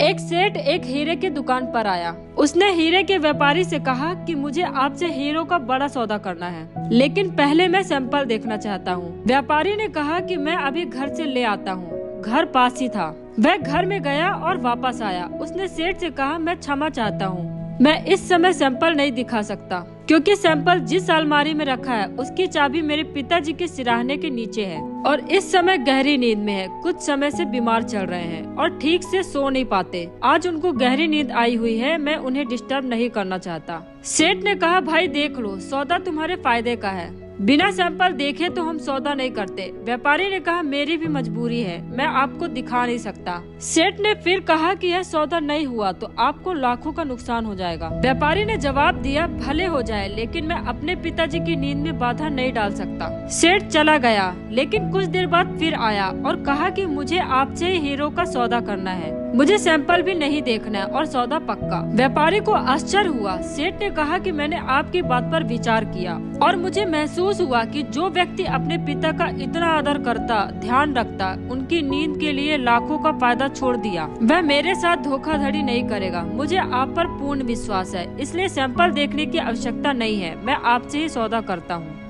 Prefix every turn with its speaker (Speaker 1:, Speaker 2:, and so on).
Speaker 1: एक सेठ एक हीरे की दुकान पर आया। उसने हीरे के व्यापारी से कहा कि मुझे आपसे हीरो का बड़ा सौदा करना है, लेकिन पहले मैं सैंपल देखना चाहता हूँ। व्यापारी ने कहा कि मैं अभी घर से ले आता हूँ। घर पास ही था। वह घर में गया और वापस आया। उसने सेठ से कहा, मैं क्षमा चाहता हूँ, मैं इस समय सैंपल नहीं दिखा सकता, क्योंकि सैंपल जिस अलमारी में रखा है उसकी चाबी मेरे पिताजी के सिराहने के नीचे है और इस समय गहरी नींद में है। कुछ समय से बीमार चल रहे हैं और ठीक से सो नहीं पाते। आज उनको गहरी नींद आई हुई है, मैं उन्हें डिस्टर्ब नहीं करना चाहता। सेठ ने कहा, भाई देख लो, सौदा तुम्हारे फायदे का है, बिना सैंपल देखे तो हम सौदा नहीं करते। व्यापारी ने कहा, मेरी भी मजबूरी है, मैं आपको दिखा नहीं सकता। सेठ ने फिर कहा कि यह सौदा नहीं हुआ तो आपको लाखों का नुकसान हो जाएगा। व्यापारी ने जवाब दिया, भले हो जाए, लेकिन मैं अपने पिताजी की नींद में बाधा नहीं डाल सकता। सेठ चला गया, लेकिन कुछ देर बाद फिर आया और कहा कि मुझे आपसे हीरो का सौदा करना है, मुझे सैंपल भी नहीं देखना है और सौदा पक्का। व्यापारी को आश्चर्य हुआ। सेठ ने कहा कि मैंने आपकी बात पर विचार किया और मुझे महसूस हुआ कि जो व्यक्ति अपने पिता का इतना आदर करता, ध्यान रखता, उनकी नींद के लिए लाखों का फायदा छोड़ दिया, वह मेरे साथ धोखाधड़ी नहीं करेगा। मुझे आप पर पूर्ण विश्वास है, इसलिए सैंपल देखने की आवश्यकता नहीं है, मैं आपसे ही सौदा करता हूँ।